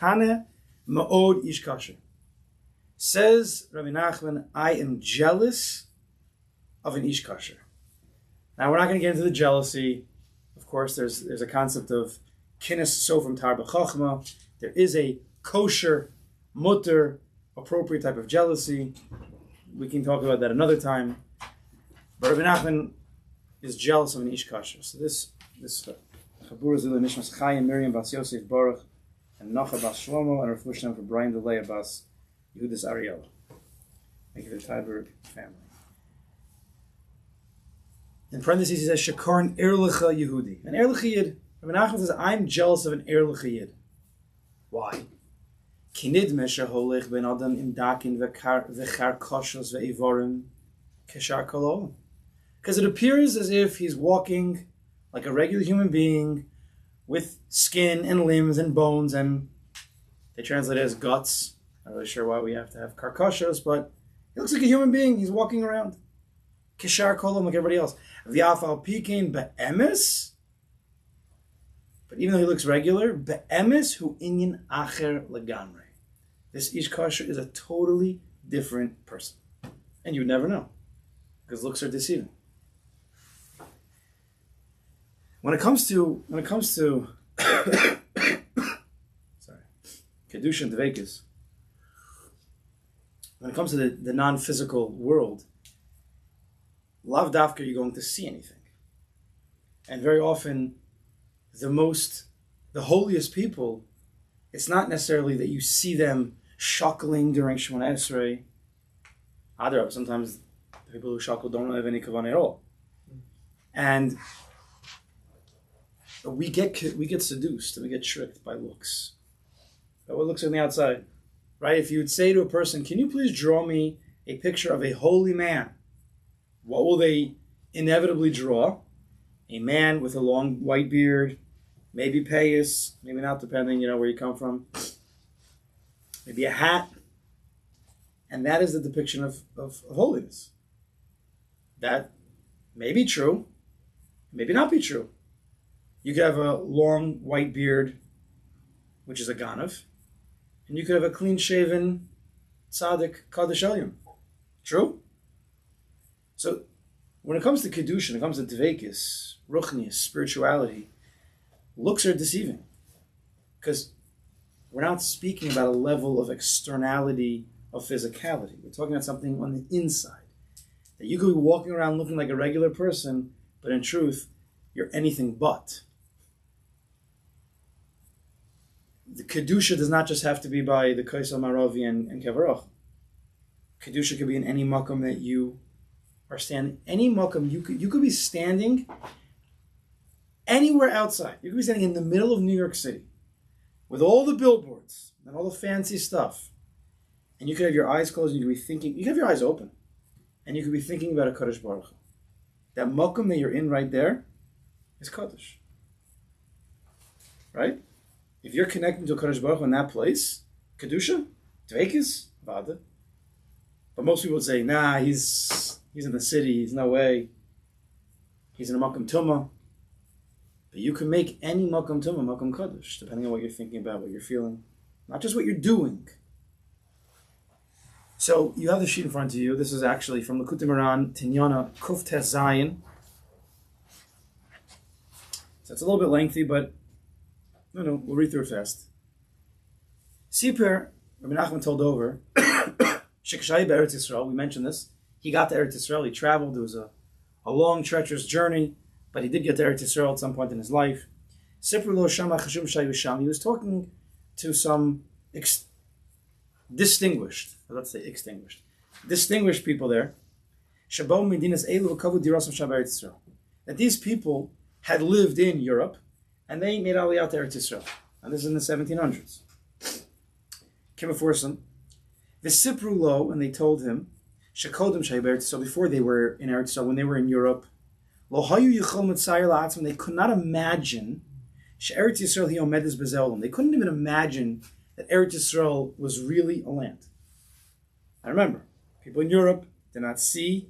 Hane ma'od ish kasher. Says Rabbi Nachman, I am jealous of an ish kasher. Now we're not going to get into the jealousy. Of course, there's a concept of kinnis so from Tyberg Family. There is a kosher, mutter, appropriate type of jealousy. We can talk about that another time. But Rabbi Nachman is jealous of an ish kasher. So this chabur is לעילוי נשמת Miriam bas Yosef Baruch and Nachman bas שלמה and רפואה for Bryndel bas Yehudot Ariella. Thank you for the Tyberg family. In parentheses, he says, Shakaran Erlicha Yehudi. An Erlicha Yid. Rabbi Nachman says, I'm jealous of an Erlicha Yid. Why? Kinid mesha holich ben adam im dakin v'char koshos ve'ivorim keshar kolol. Because it appears as if he's walking like a regular human being with skin and limbs and bones, and they translate it as guts. Not really sure why we have to have karkoshos, but he looks like a human being. He's walking around. Keshar kolom like everybody else. V'afal pikin be'emes. But even though he looks regular, be'emes hu inyan acher legamre. This ish kasher is a totally different person, and you would never know because looks are deceiving. When it comes to sorry, kedusha and dveikis, when it comes to the non-physical world, lav dafka you're going to see anything, and very often the holiest people, it's not necessarily that you see them shuckling during Shemona Esrei. Other sometimes the people who shuckle don't have any kavanah at all, and we get seduced and we get tricked by looks, by what looks on the outside, right? If you would say to a person, "Can you please draw me a picture of a holy man?" What will they inevitably draw? A man with a long white beard, maybe payas, maybe not, depending, where you come from. Maybe a hat. And that is the depiction of holiness. That may be true, maybe not be true. You could have a long white beard, which is a ganav, and you could have a clean-shaven tzaddik Kodesh Elyon. True? So, when it comes to Kedusha, when it comes to Dveikis, Ruchnius, spirituality, looks are deceiving. Because we're not speaking about a level of externality, of physicality. We're talking about something on the inside. That you could be walking around looking like a regular person, but in truth, you're anything but. The Kedusha does not just have to be by the Kaisel Maravi and Kevarach. Kedusha could be in any makom that you are standing. Any makom, you could be standing anywhere outside. You could be standing in the middle of New York City with all the billboards and all the fancy stuff. And you could have your eyes closed and you could be thinking, you could have your eyes open, and you could be thinking about a Kodesh Baruch. That makom that you're in right there is Kodesh. Right? If you're connecting to a Kodesh Baruch in that place, Kedusha, Dveikis, Vada. But most people would say, nah, he's in the city, he's no way. He's in a makom tumah. But you can make any makom tumah, makom Kodesh, depending on what you're thinking about, what you're feeling. Not just what you're doing. So you have the sheet in front of you. This is actually from Likutei Moharan, Tinyana, Kuf Tes Zayin. So it's a little bit lengthy, but we'll read through it fast. Siper, Rabbi Nachman told over, Shekashai Be'eretz Yisrael, we mentioned this. He got to Eretz Yisrael, he traveled, it was a long, treacherous journey, but he did get to Eretz Yisrael at some point in his life. Siper lo shama chashum shayu sham, he was talking to some distinguished people there, Shabom Medinas Elu Kavu Dirasam Shabbos Yisrael, that these people had lived in Europe, and they made Aliyah to Eretz Yisrael. And this is in the 1700s. Kimafursim, Visipru Lo, and they told him, Shekodem Shai Eretz Yisrael, before they were in Eretz Yisrael, when they were in Europe, Lo Hayu Yichol Mitzayir La'atzim, they could not imagine She'eretz Yisrael Hi Omedes Bezeolim. They couldn't even imagine that Eretz Yisrael was really a land. I remember, people in Europe did not see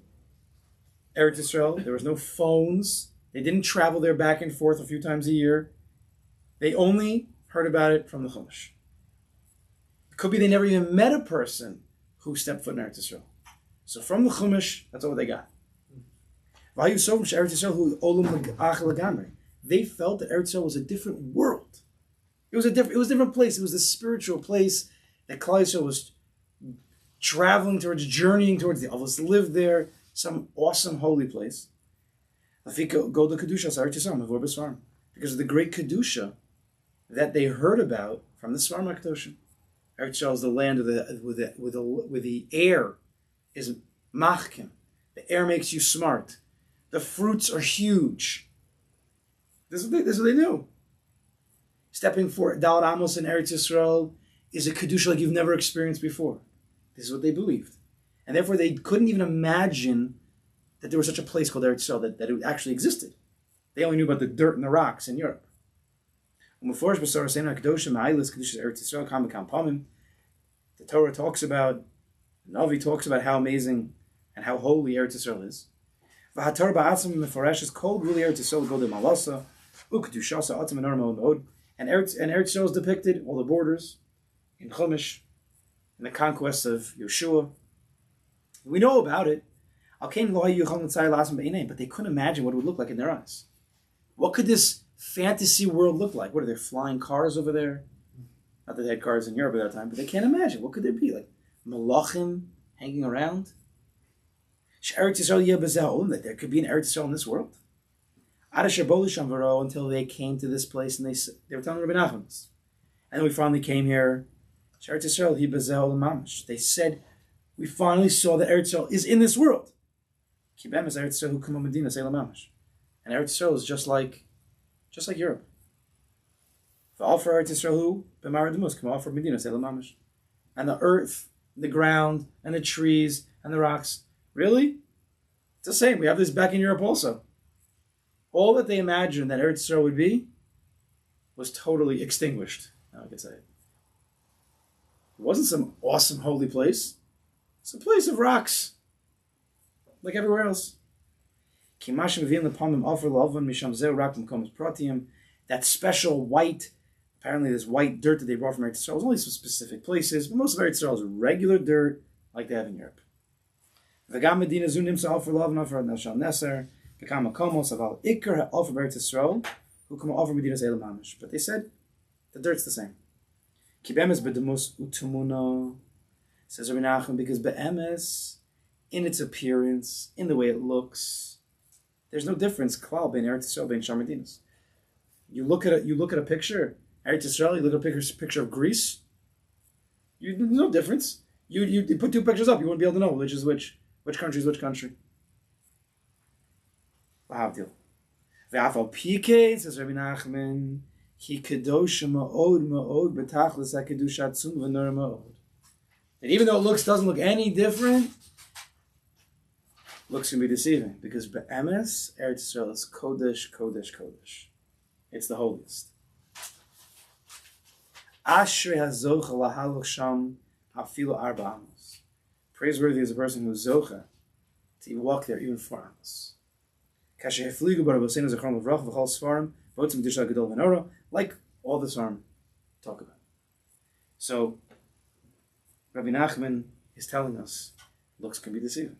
Eretz Yisrael. There was no phones. They didn't travel there back and forth a few times a year. They only heard about it from the Chumash. Could be they never even met a person who stepped foot in Eretz Yisrael. So from the Chumash, that's all they got. They felt that Eretz Yisrael was a different world. It was a different place. It was the spiritual place that Klal Yisrael was traveling towards, journeying towards. The Avos lived there, some awesome holy place. Because of the great Kedusha that they heard about from the Svarim HaKadoshim. Eretz Yisrael is the land where the air is machkim. The air makes you smart. The fruits are huge. This is what they knew. Stepping for Daled Amos in Eretz Yisrael is a Kedusha like you've never experienced before. This is what they believed. And therefore they couldn't even imagine that there was such a place called Eretz Yisrael, that it actually existed. They only knew about the dirt and the rocks in Europe. The Torah talks about, the Navi talks about how amazing and how holy Eretz Yisrael is. And Eretz Yisrael is depicted, all the borders, in Chumash, in the conquest of Yeshua. We know about it. But they couldn't imagine what it would look like in their eyes. What could this fantasy world look like? What are there, flying cars over there? Not that they had cars in Europe at that time, but they can't imagine. What could there be? Like malachim hanging around? That there could be an Eretz Yisrael in this world. Until they came to this place and they were telling Rabbi Nachman this. And then we finally came here. They said, we finally saw that Eretz Yisrael is in this world. And Eretz Yisrael is just like Europe. And the earth, the ground, and the trees, and the rocks. Really? It's the same. We have this back in Europe also. All that they imagined that Eretz Yisrael would be was totally extinguished. Now I can say it. It wasn't some awesome holy place. It's a place of rocks, like everywhere else. That special white, apparently this white dirt that they brought from Eretz Yisrael was only some specific places, but most of Eretz Yisrael is regular dirt like they have in Europe. But they said the dirt's the same. Says Rabbi Nachman, because be'emes, in its appearance, in the way it looks, there's no difference. Klal bein Eretz Yisrael bein Shar Medinas. You look at a picture, Eretz Yisrael. You look at a picture of Greece. There's no difference. You put two pictures up, you wouldn't be able to know which is which country is which country. Lahavdil. Ve'afal pike, says Rabbi Nachman, he kedosha ma'od betachlis hakedusha atzum v'nor ma'od. And even though it doesn't look any different, looks can be deceiving, because be'emes, Eretz Yisrael is Kodesh, Kodesh, Kodesh. It's the holiest. Ashrei hazocha lahaloch sham afilu arba amos. Praiseworthy is a person who is zocha to walk there even 4 amos. Kasher hefligu barabosenu zechron levrach v'chol svarim v'otzim disha gadol v'nora, like all the svarim talk about. So Rabbi Nachman is telling us looks can be deceiving.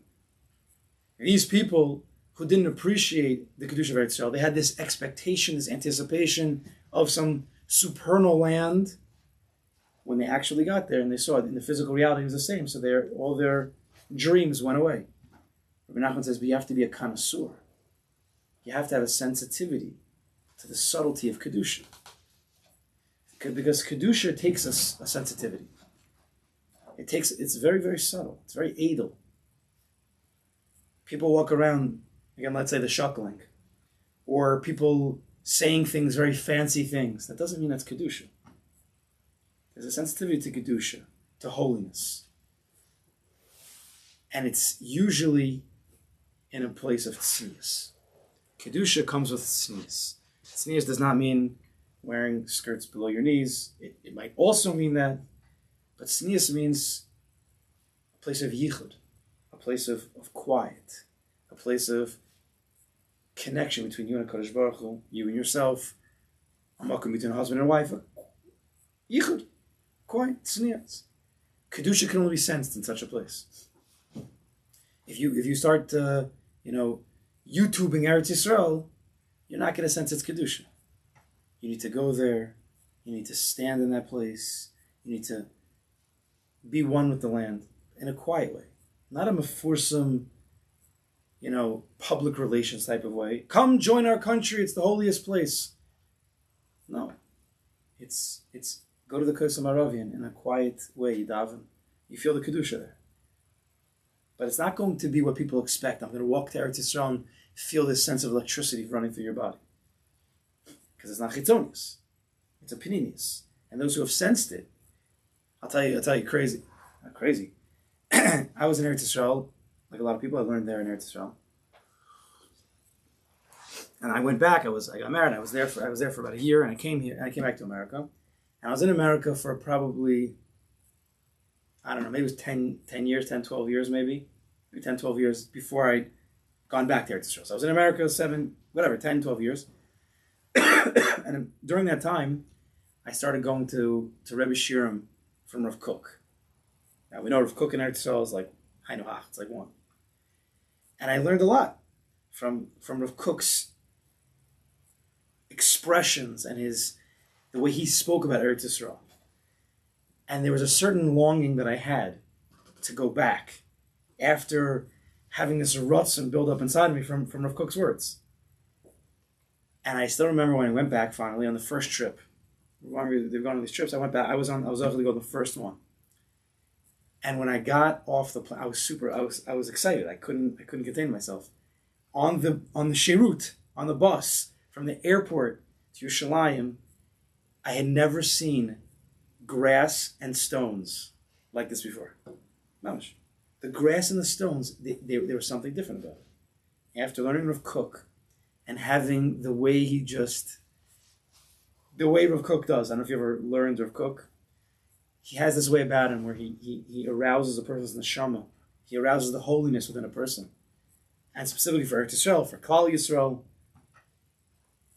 These people who didn't appreciate the Kedusha of Eretz Yisrael, they had this expectation, this anticipation of some supernal land. When they actually got there and they saw it in the physical reality, it was the same. So all their dreams went away. Rabbi Nachman says, but you have to be a connoisseur. You have to have a sensitivity to the subtlety of Kedusha. Because Kedusha takes a sensitivity. It's very, very subtle. It's very edel. People walk around, again, let's say the shuckling, or people saying things, very fancy things. That doesn't mean that's Kedusha. There's a sensitivity to Kedusha, to holiness. And it's usually in a place of tznius. Kedusha comes with tznius. Tznius does not mean wearing skirts below your knees. It might also mean that, but tznius means a place of yichud, a place of quiet, a place of connection between you and Kodesh Baruch Hu, you and yourself, a makom between a husband and wife, yichud, quiet, tznius. Kedusha can only be sensed in such a place. If you start, YouTubing Eretz Yisrael, you're not going to sense its Kedusha. You need to go there. You need to stand in that place. You need to be one with the land in a quiet way. Not a mefursum, public relations type of way. Come join our country. It's the holiest place. No. It's go to the Kodesh Maravian in a quiet way, you daven. You feel the Kedusha there. But it's not going to be what people expect. I'm going to walk to Eretz Yisrael and feel this sense of electricity running through your body. Because it's not chitzonius. It's a paninius. And those who have sensed it, I'll tell you crazy. Not crazy. I was in Eretz Yisrael, like a lot of people. I learned there in Eretz Yisrael. And I went back. I got married. I was there for about a year, and I came back to America. And I was in America for probably, I don't know, maybe it was 10 years, 10, 12 years maybe 10, 12 years before I'd gone back to Eretz Yisrael. So I was in America 10, 12 years. And during that time, I started going to Rebbe Shiurim from Rav Kook. Now, we know Rav Kook in Eretz Yisrael is like Hainu Hach, it's like one. And I learned a lot from Rav Kook's expressions and the way he spoke about Eretz Yisrael. And there was a certain longing that I had to go back after having this rutz and build up inside of me from Rav Kook's words. And I still remember when I went back finally on the first trip. Remember, they've gone on these trips. I went back. I was able to go on the first one. And when I got off the plane, I was excited. I couldn't contain myself. On the shirut, on the bus from the airport to Yerushalayim, I had never seen grass and stones like this before. Mamish. The grass and the stones, there was something different about it. After learning Rav Kook and having the way Rav Kook does. I don't know if you ever learned Rav Kook. He has this way about him where he arouses a person's neshama. He arouses the holiness within a person. And specifically for Eretz Yisrael, for Klal Yisrael,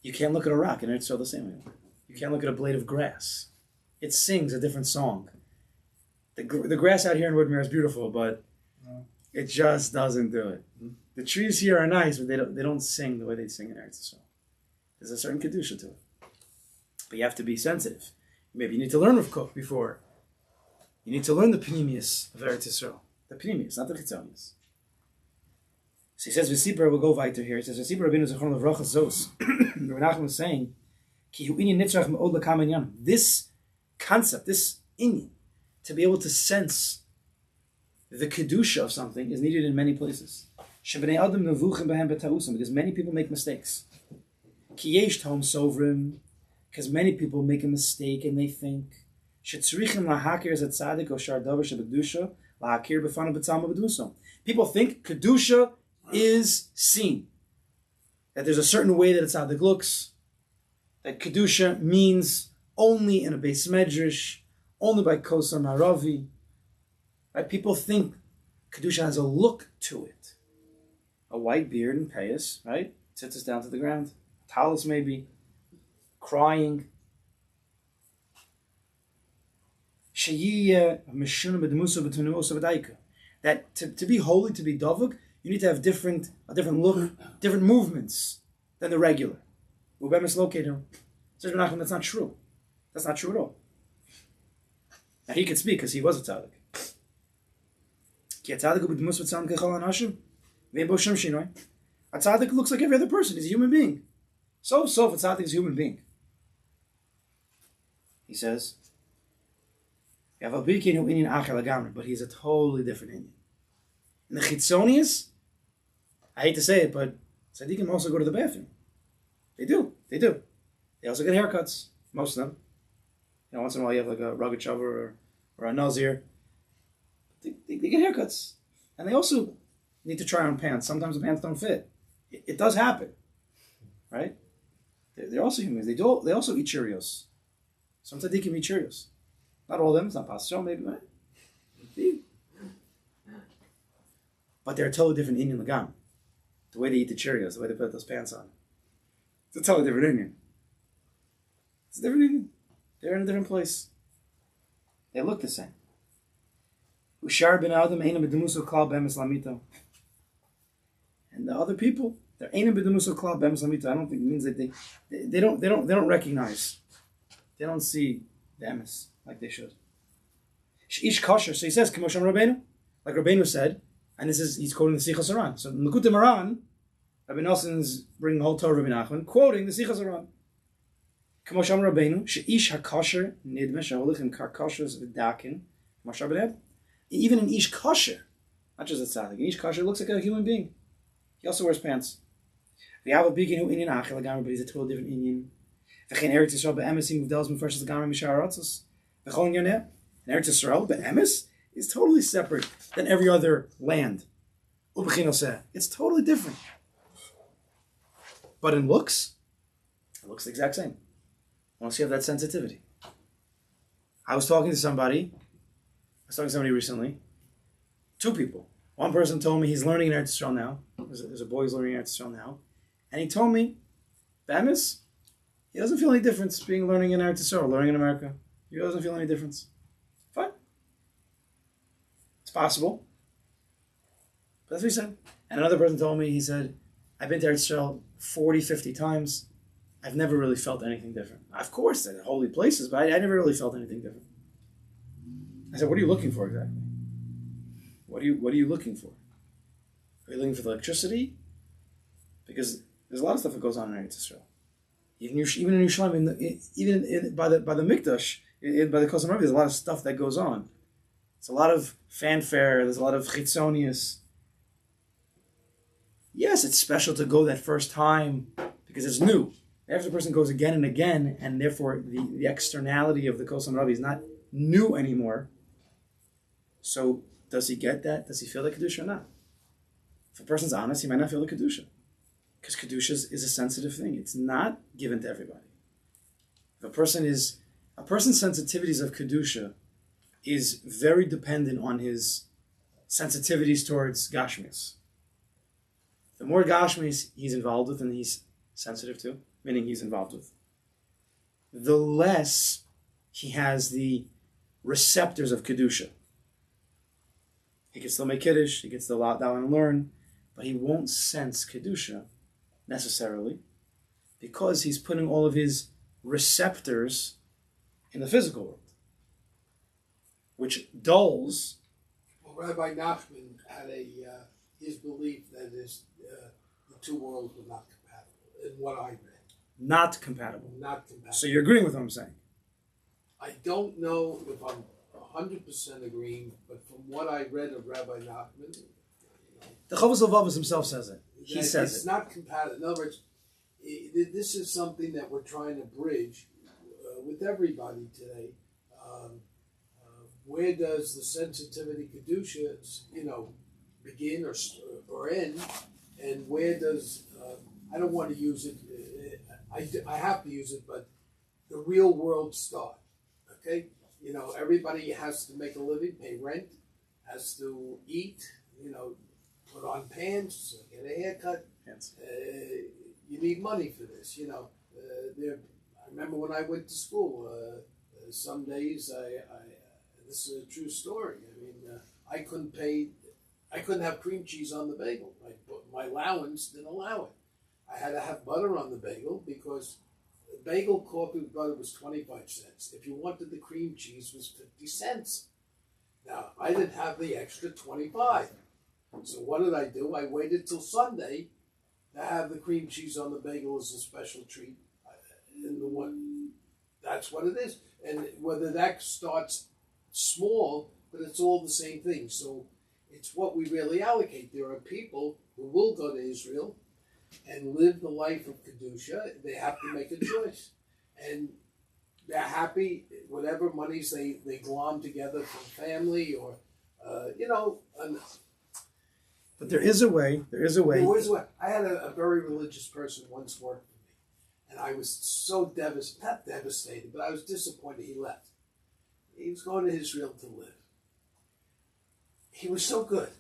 you can't look at a rock in Eretz Yisrael the same way. You can't look at a blade of grass. It sings a different song. The grass out here in Woodmere is beautiful, but it just doesn't do it. The trees here are nice, but they don't sing the way they sing in Eretz Yisrael. There's a certain kedusha to it. But you have to be sensitive. Maybe you need to learn Rav Kook before. You need to learn the panemius of Eretz Yisrael. The panemius, not the chitzonius. So he says, V'sipra, we'll go weiter here. He says, V'sipra Rabbeinu Zechron Levrach Zos. Rabbi Nachman was saying, Ki hu inyan nitzrach me'od l'kam inyan. This concept, this inyan, to be able to sense the kedusha of something is needed in many places. Shebnei adam nevuchim b'hem b'ta'usim, because many people make mistakes. Ki yesh tom sovrim, because many people make a mistake and they think shetzrichim lahakir as a tzaddik or shar davar shebedusha lahakir b'fanav b'tzalma b'duso. People think kedusha is seen, that there's a certain way that a tzaddik looks, that kedusha means only in a beis medrash, only by kosam haravi. Right? People think kedusha has a look to it, a white beard and payas, right? Sits us down to the ground, talus maybe. Crying. That to be holy, to be davuk, you need to have a different look, different movements than the regular. Says Nachman, that's not true. That's not true at all. Now he could speak because he was a tzaddik. A tzaddik looks like every other person. He's a human being. So a tzaddik is a human being. He says, but he's a totally different Indian. And the chitzonius, I hate to say it, but tzaddikim also go to the bathroom. They do. They also get haircuts, most of them. Once in a while you have like a rugged shavar or a nazir. They get haircuts. And they also need to try on pants. Sometimes the pants don't fit. It does happen. Right? They're also humans. They also eat Cheerios. Some tzaddikim eat Cheerios. Not all of them. It's not possible. Maybe, right? But they're a totally different Indian lagam. The way they eat the Cheerios, the way they put those pants on. It's a totally different Indian. It's a different Indian. They're in a different place. They look the same. And the other people, they're Einam B'Demuso Klal Be'emes Lamita. I don't think it means that they don't recognize. They don't see the emes like they should. Ish kosher. So he says, K'mo Sham Rabbeinu, like Rabbeinu said, and he's quoting the Sichos Haran. So in Likutei Moharan, Rabbi Nelson's bringing the whole Torah of Rabbi Nachman, quoting the Sichos Haran. K'mo Sham Rabbeinu, she'ish hakosher nidme she'holichem karkoshers v'dakin, K'mo Sham Rabbeinu. Even in ish kosher, not just a tzaddik, in ish kosher looks like a human being. He also wears pants. We have a bigin who Indian achel gamar, but he's a totally different Indian. V'chein Eretz Yisrael be'emes he muvdels mufresh the gamar mishar aratzos. V'chol yoneh. And Eretz Yisrael be'emes is totally separate than every other land. It's totally different. But in looks, it looks the exact same. Once you have that sensitivity. I was talking to somebody recently. Two people. One person told me he's learning in Eretz Yisrael now. There's a boy who's learning in Eretz Yisrael now. And he told me, be'emes, he doesn't feel any difference learning in Eretz Yisrael, learning in America. He doesn't feel any difference. Fine. It's possible. But that's what he said. And another person told me, he said, I've been to Eretz Yisrael 40, 50 times. I've never really felt anything different. Of course, they're holy places, but I never really felt anything different. I said, what are you looking for exactly? What are you looking for? Are you looking for the electricity? Because there's a lot of stuff that goes on in Eretz Yisrael. Even in Yerushalayim, by the Mikdash, by the Kosam Rebbe, there's a lot of stuff that goes on. It's a lot of fanfare. There's a lot of chitzonius. Yes, it's special to go that first time because it's new. After the person goes again and again, and therefore the externality of the Kosam Rebbe is not new anymore. So does he get that? Does he feel the Kedusha or not? If a person's honest, he might not feel the Kedusha. Because Kedusha is a sensitive thing. It's not given to everybody. If a person's sensitivities of Kedusha is very dependent on his sensitivities towards Gashmias. The more Gashmias he's involved with and he's sensitive to, meaning he's involved with, the less he has the receptors of Kedusha. He can still make Kiddush, he can still out down and learn, but he won't sense Kedusha necessarily because he's putting all of his receptors in the physical world, which dulls. Well, Rabbi Nachman had his belief that the two worlds were not compatible, in what I read. Not compatible. Not compatible. So you're agreeing with what I'm saying? I don't know if I'm 100% agreeing, but from what I read of Rabbi Nachman, the Chovos HaLevavos himself says it. He says it's not compatible. In other words, this is something that we're trying to bridge with everybody today. Where does the sensitivity Kedusha, begin or end, and where does I don't want to use it. I have to use it, but the real world start. Okay, everybody has to make a living, pay rent, has to eat. Put on pants, get a haircut. You need money for this. I remember when I went to school. Some days this is a true story. I couldn't have cream cheese on the bagel. My allowance didn't allow it. I had to have butter on the bagel because the bagel coffee with butter was 25 cents. If you wanted the cream cheese, it was 50 cents. Now, I didn't have the extra 25. So what did I do? I waited till Sunday to have the cream cheese on the bagel as a special treat. That's what it is. And whether that starts small, but it's all the same thing. So it's what we really allocate. There are people who will go to Israel and live the life of Kedusha. They have to make a choice. And they're happy, whatever monies they glom together from family or, But there is a way. I had a very religious person once work for me, and I was so not devastated, but I was disappointed he left. He was going to Israel to live. He was so good.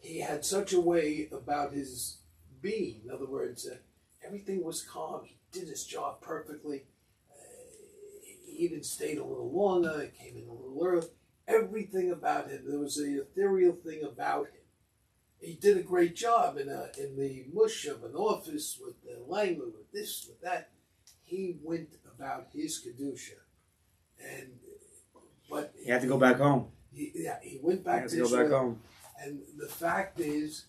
He had such a way about his being. In other words, everything was calm. He did his job perfectly. He even stayed a little longer, came in a little early. everything about him. There was an ethereal thing about him. He did a great job in the mush of an office with the language, with this, with that. He went about his kedusha, but he had to go back home. He went back to go back home. And the fact is,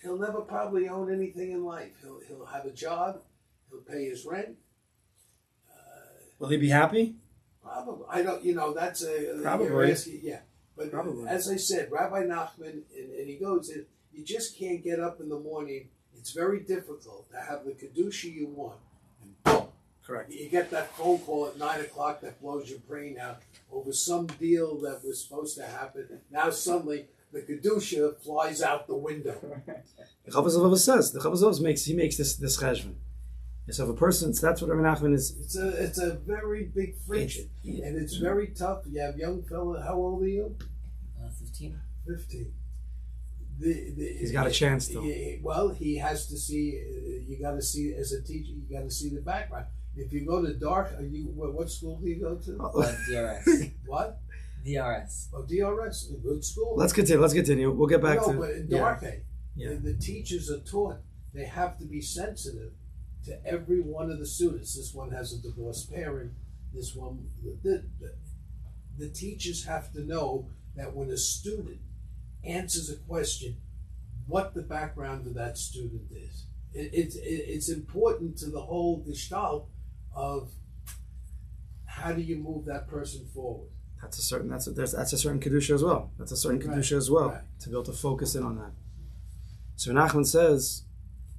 he'll never probably own anything in life. He'll have a job. He'll pay his rent. Will he be happy? Probably. I don't. You know, that's a probably. Yeah, but probably. As I said, Rabbi Nachman, and he goes, you just can't get up in the morning. It's very difficult to have the kedusha you want, and boom. Correct. You get that phone call at 9 o'clock that blows your brain out over some deal that was supposed to happen. Now suddenly the kedusha flies out the window. The Chavos Avos says. The Chavos Avos makes this cheshbon. So if a person, so that's what Rabbi Nachman is. It's a very big friction, and it's very tough. You have young fella. How old are you? 15. 15. He's got a chance though. Well, he has to see. You got to see as a teacher. You got to see the background. If you go to dark, what school do you go to? DRS. What? DRS. Oh, DRS, a good school. Let's continue. We'll get back to. But in dark, yeah. The teachers are taught they have to be sensitive to every one of the students. This one has a divorced parent. This one, the teachers have to know that when a student answers a question, what the background of that student is. It's important to the whole gestalt of how do you move that person forward. That's a certain kedusha as well. That's a certain kedusha as well, to be able to focus in on that. So Nachman says,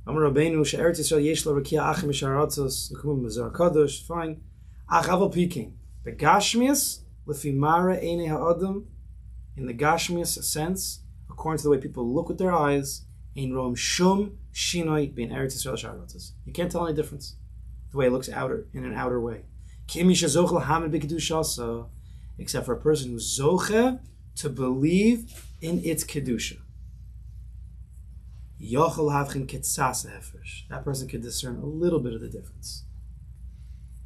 Amar Rabbeinu she'eretz Yisrael yesh lo rakia achim misharatzos l'kumum b'zar Kodesh. Fine. Ach aval pikin begashmias lefimara einei ha'adam. In the gashmias sense, according to the way people look with their eyes, ein roam shum shinoi bein eretz Yisrael sharatzos. You can't tell any difference. The way it looks in an outer way. Kim yisha zochel hamid b'kedushasa, except for a person who's zoche to believe in its kedusha. That person can discern a little bit of the difference.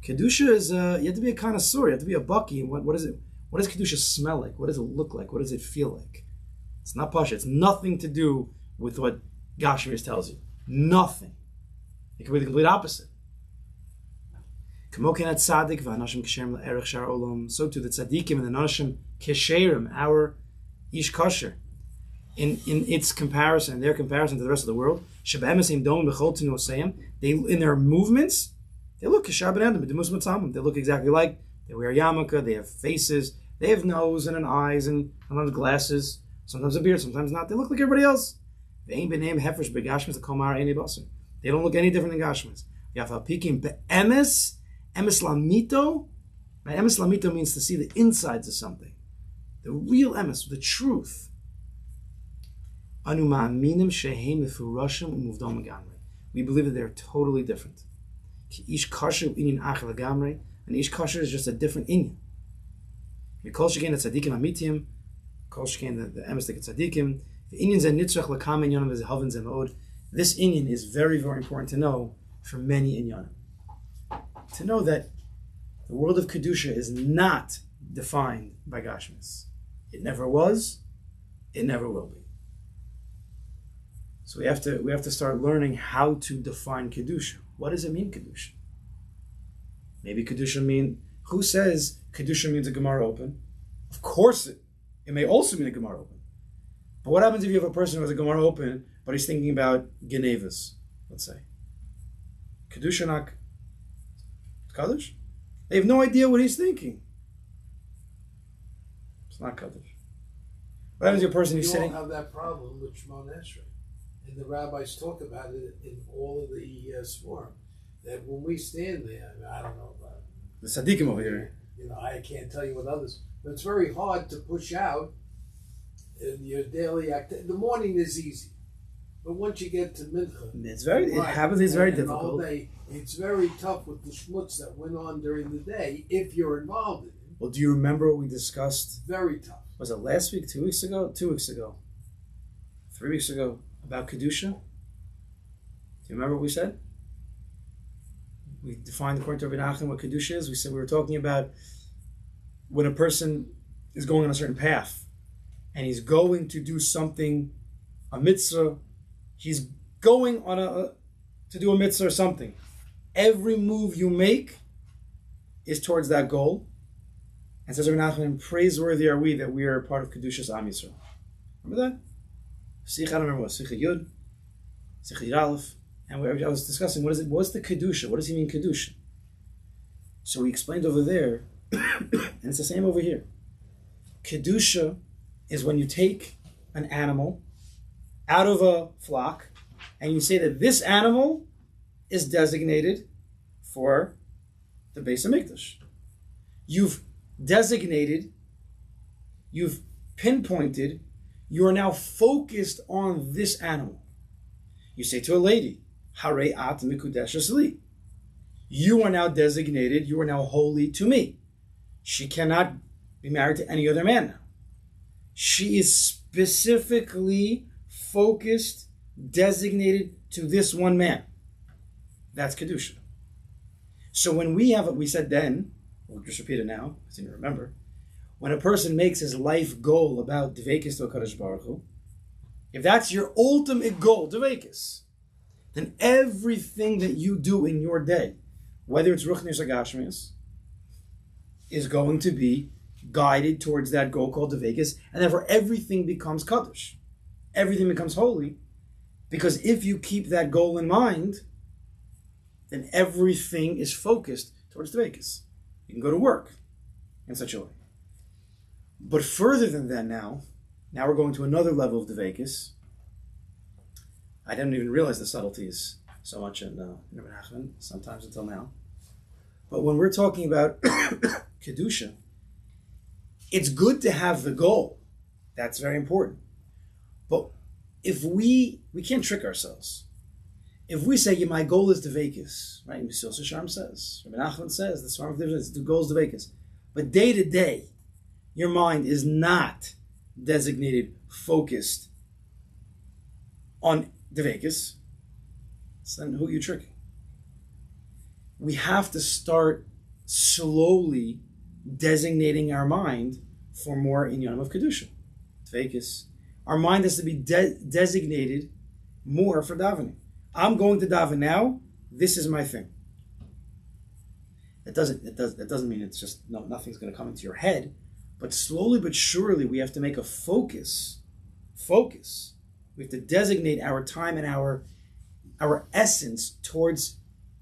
Kedusha is you have to be a connoisseur. You have to be a bucky. And what is it? What does kedusha smell like? What does it look like? What does it feel like? It's not pasha. It's nothing to do with what Gashmias tells you. Nothing. It can be the complete opposite. So too the tzaddikim and the nashim kesherim, our ish kosher, in its comparison, their comparison to the rest of the world, they in their movements, they look they look exactly like. They wear yarmulke, they have faces, they have nose and an eyes and sometimes glasses, sometimes a beard, sometimes not. They look like everybody else. They don't look any different than Gashmas. Emes lamito. Emes lamito means to see the insides of something. The real emes, the truth. We believe that they're totally different. Ish kasher inyan achel gamrei, and ish kasher is just a different inyan. Kol sheken the tzaddikim amitim, kol sheken the emes like tzaddikim. The inyan ze nitzrach lakam inyanim v'zehaven ze meod. This inyan is very, very important to know for many inyanim. To know that the world of kedusha is not defined by Gashmis. It never was. It never will be. So we have to start learning how to define kedusha. What does it mean, kedusha? Maybe kedusha mean. Who says kedusha means a gemara open? Of course, it may also mean a gemara open. But what happens if you have a person who has a gemara open, but he's thinking about genevas, let's say? Kedusha not Kodesh? They have no idea what he's thinking. It's not Kodesh. What happens to a person who's sitting? You all have that problem with Shemon Esrei. And the rabbis talk about it in all of the Sforim. That when we stand there, I don't know about the tzaddikim over here. You know, I can't tell you what others. But it's very hard to push out in your daily activity. The morning is easy. But once you get to Mincha, it happens, it's very difficult. All day, it's very tough with the schmutz that went on during the day if you're involved in it. Well, do you remember what we discussed? Very tough. Was it last week, 2 weeks ago? 2 weeks ago? 3 weeks ago? About Kedusha? Do you remember what we said? We defined according to Rabbi Nachman what Kedusha is. We said we were talking about when a person is going on a certain path and he's going to do something, a mitzvah, he's going on to do a mitzvah or something. Every move you make is towards that goal. And says Rabbi Nachman, praiseworthy are we that we are a part of Kedushas Am Yisrael. Remember that? Sicha, I don't remember what, Sicha Yud, Sicha Yud Aleph. And I was discussing, what's the Kedusha? What does he mean Kedusha? So we explained over there, and it's the same over here. Kedusha is when you take an animal out of a flock, and you say that this animal is designated for the Beis HaMikdash. You've designated, you've pinpointed, you are now focused on this animal. You say to a lady, Hare at mikudeshes li. You are now designated, you are now holy to me. She cannot be married to any other man now. She is specifically focused, designated to this one man. That's Kedusha. So when we have it, we said then, we'll just repeat it now, because you remember, when a person makes his life goal about Dveikis to Kodesh Baruch Hu, if that's your ultimate goal, Dveikis, then everything that you do in your day, whether it's Ruchnis or Gashmias, is going to be guided towards that goal called Dveikis, and therefore everything becomes Kodesh. Everything becomes holy, because if you keep that goal in mind, then everything is focused towards Dveikis. You can go to work in such a way. But further than that now we're going to another level of Dveikis. I didn't even realize the subtleties so much in Rebbe Nachman, sometimes until now. But when we're talking about Kedusha, it's good to have the goal. That's very important. But if we can't trick ourselves. If we say, my goal is Dveikis, right? Sichos Haran says, Rabbi Nachman says, the Svarim of Dveikis, the goal is Dveikis. But day to day, your mind is not designated, focused on Dveikis. So then who are you tricking? We have to start slowly designating our mind for more inyanim of Kedusha, Dveikis. Our mind has to be designated more for davening. I'm going to daven now. This is my thing. That doesn't mean it's just nothing's going to come into your head, but slowly but surely we have to make a focus. We have to designate our time and our essence towards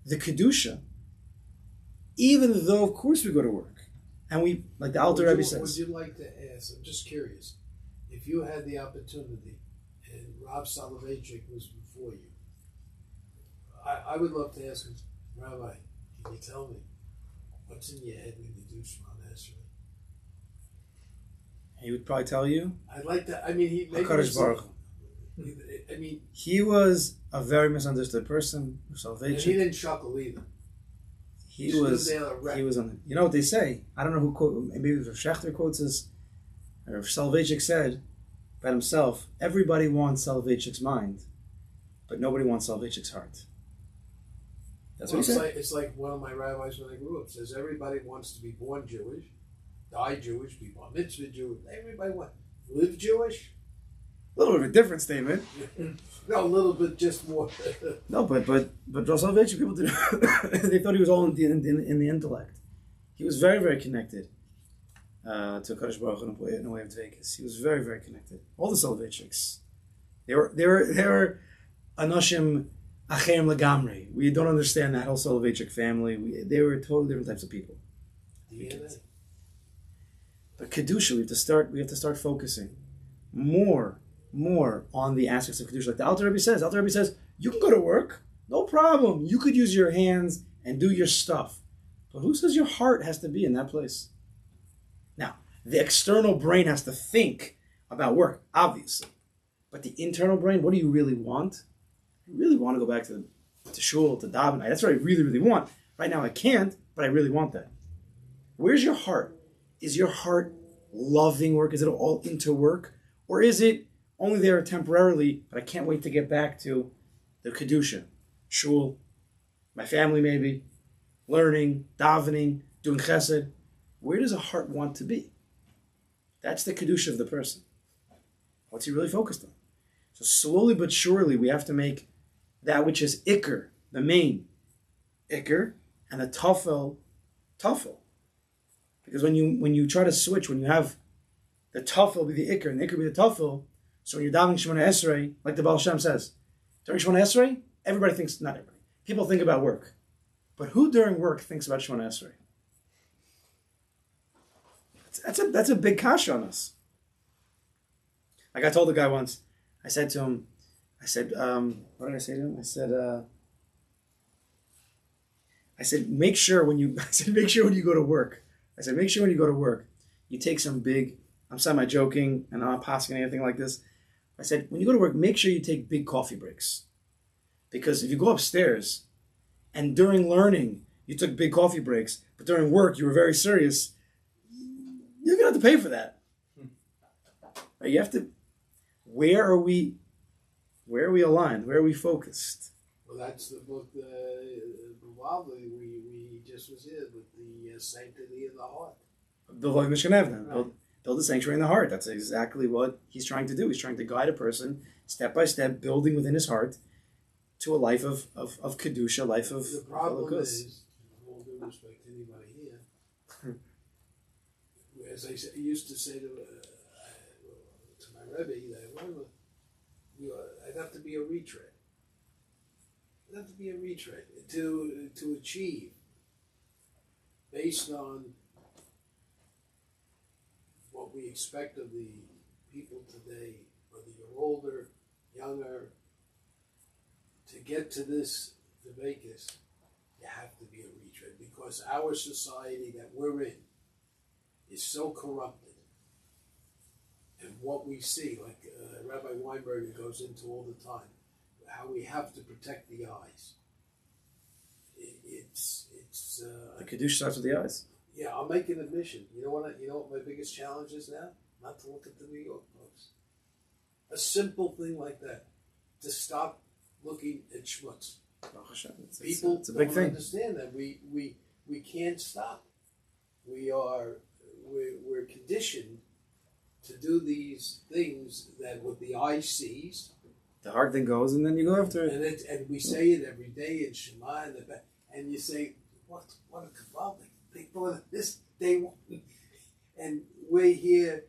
the Kedusha, even though of course we go to work and we, like the Alter Rebbe says. Would you like to ask? I'm just curious. If you had the opportunity and Rob Soloveitchik was before you, I would love to ask him, Rabbi, can you tell me what's in your head when you do Shema Esrei? He would probably tell you. I'd like to. I mean, he was a very misunderstood person. And he didn't chuckle either. He was on. You know what they say? I don't know who quote. Maybe the Schechter quotes this. Or Soloveitchik said about himself, everybody wants Soloveitchik's mind, but nobody wants Soloveitchik's heart. That's what he said. It's like one of my rabbis when I grew up says, everybody wants to be born Jewish, die Jewish, be bar mitzvah Jewish. Everybody wants live Jewish. A little bit of a different statement. No, a little bit just more. No, but Soloveitchik people did. They thought he was all in the intellect. He was very, very connected to Kodesh Baruch Hu in a way of Dveikis. He was very, very connected. All the Soloveitchiks, they were Anoshim Acherim Lagamri. We don't understand that whole Soloveitchik family. They were totally different types of people. But Kedusha, we have to start focusing more on the aspects of Kedusha. Like the Alter Rebbe says, you can go to work, no problem. You could use your hands and do your stuff. But who says your heart has to be in that place? Now, the external brain has to think about work, obviously. But the internal brain, what do you really want? I really want to go back to shul, to daven. That's what I really, really want. Right now I can't, but I really want that. Where's your heart? Is your heart loving work? Is it all into work? Or is it only there temporarily, but I can't wait to get back to the Kedusha, shul, my family maybe, learning, davening, doing chesed? Where does a heart want to be? That's the Kedusha of the person. What's he really focused on? So slowly but surely, we have to make that which is Iker, the main Iker, and the Tafel. Because when you try to switch, when you have the Tafel be the Iker and the Iker be the Tafel, so when you're davening Shemona Esrei, like the Baal Shem says, during Shemona Esrei, everybody thinks, not everybody, people think about work. But who during work thinks about Shemona Esrei? That's a big kasha on us. Like I told the guy once, I said to him, what did I say to him? I said, make sure when you go to work. You take some big, I'm semi-joking, and I'm not passing anything like this. I said, when you go to work, make sure you take big coffee breaks. Because if you go upstairs, and during learning, you took big coffee breaks, but during work, you were very serious, you're going to have to pay for that. Right? You have to, where are we aligned? Where are we focused? Well, that's the book, we just was here with the sanctity of the heart. Build a sanctuary in the heart. That's exactly what he's trying to do. He's trying to guide a person step by step, building within his heart to a life of Kedusha, life of the problem is, with all due respect to anybody here, as I used to say to my Rebbe, I'd have to be a retread. I'd have to be a retread to achieve based on what we expect of the people today, whether you're older, younger, to get to this, to make this, you have to be a retread because our society that we're in is so corrupted. And what we see, like Rabbi Weinberger goes into all the time, how we have to protect the eyes. The Kedusha starts with the eyes. Yeah, I'll make an admission. You know what my biggest challenge is now? Not to look at the New York Post. A simple thing like that. To stop looking at schmutz. People it's a big thing. Understand that we can't stop. We're conditioned to do these things that what the eye sees. The heart then goes, and then you go after it. And we say it every day in Shema, and you say, what a kabbalah. They thought this day, and we're here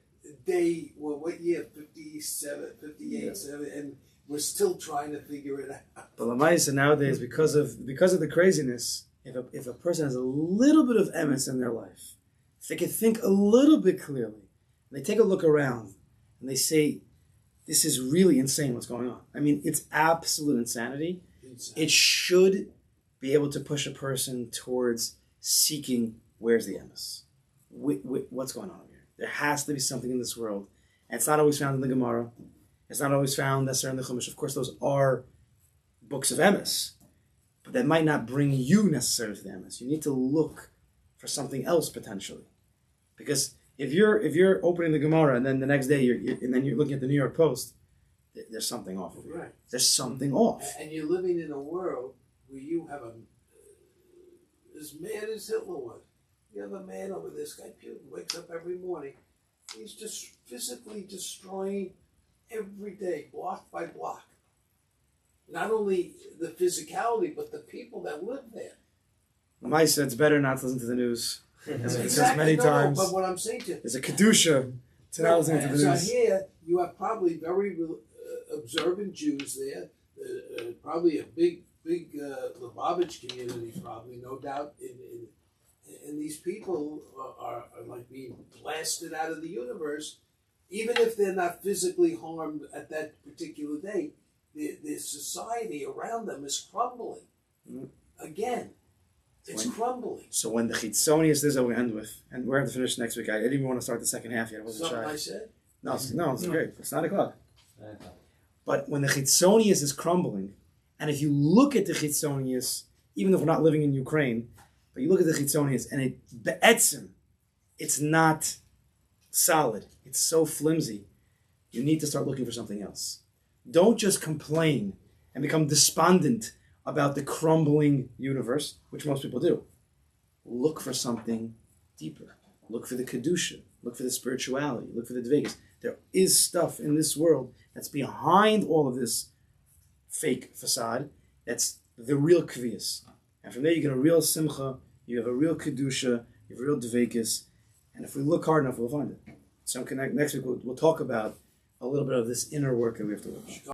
what year? 57, 58, 7, and we're still trying to figure it out. But Lamaisa nowadays, because of the craziness, if a person has a little bit of emes in their life, if they can think a little bit clearly, and they take a look around, and they say, this is really insane what's going on. I mean, it's absolute insanity. It should be able to push a person towards seeking, where's the emes? What's going on here? There has to be something in this world. And it's not always found in the Gemara. It's not always found necessarily in the Chumash. Of course, those are books of emes. But that might not bring you necessarily to the emes. You need to look for something else potentially. Because if you're opening the Gemara and then the next day you're looking at the New York Post, there's something off of you. Right. There's something off. And you're living in a world where you have as mad as Hitler was. You have a man over this guy, Putin, wakes up every morning. He's just physically destroying every day, block by block. Not only the physicality, but the people that live there. Maisa, it's better not to listen to the news. As it says many times. But what I'm saying to you, there's a Kedusha to not listen to the news. So here, you have probably very observant Jews there, probably a big Lubavitch community, probably, no doubt. And these people are like being blasted out of the universe, even if they're not physically harmed at that particular day. The society around them is crumbling. Mm-hmm. Again, it's crumbling. So when the chitzonius is that we end with, and we're going to finish next week. I didn't even want to start the second half yet. I wasn't Something shy. I said? No, it's great. It's 9 o'clock. But when the chitzonius is crumbling, and if you look at the chitzonius, even if we're not living in Ukraine, but you look at the chitzonius, and it's not solid. It's so flimsy. You need to start looking for something else. Don't just complain and become despondent about the crumbling universe, which most people do. Look for something deeper. Look for the kedusha. Look for the spirituality. Look for the dvekas. There is stuff in this world that's behind all of this fake facade. That's the real kviyas. And from there you get a real simcha, you have a real kedusha, you have a real dvekas. And if we look hard enough, we'll find it. So next week we'll talk about a little bit of this inner work that we have to watch.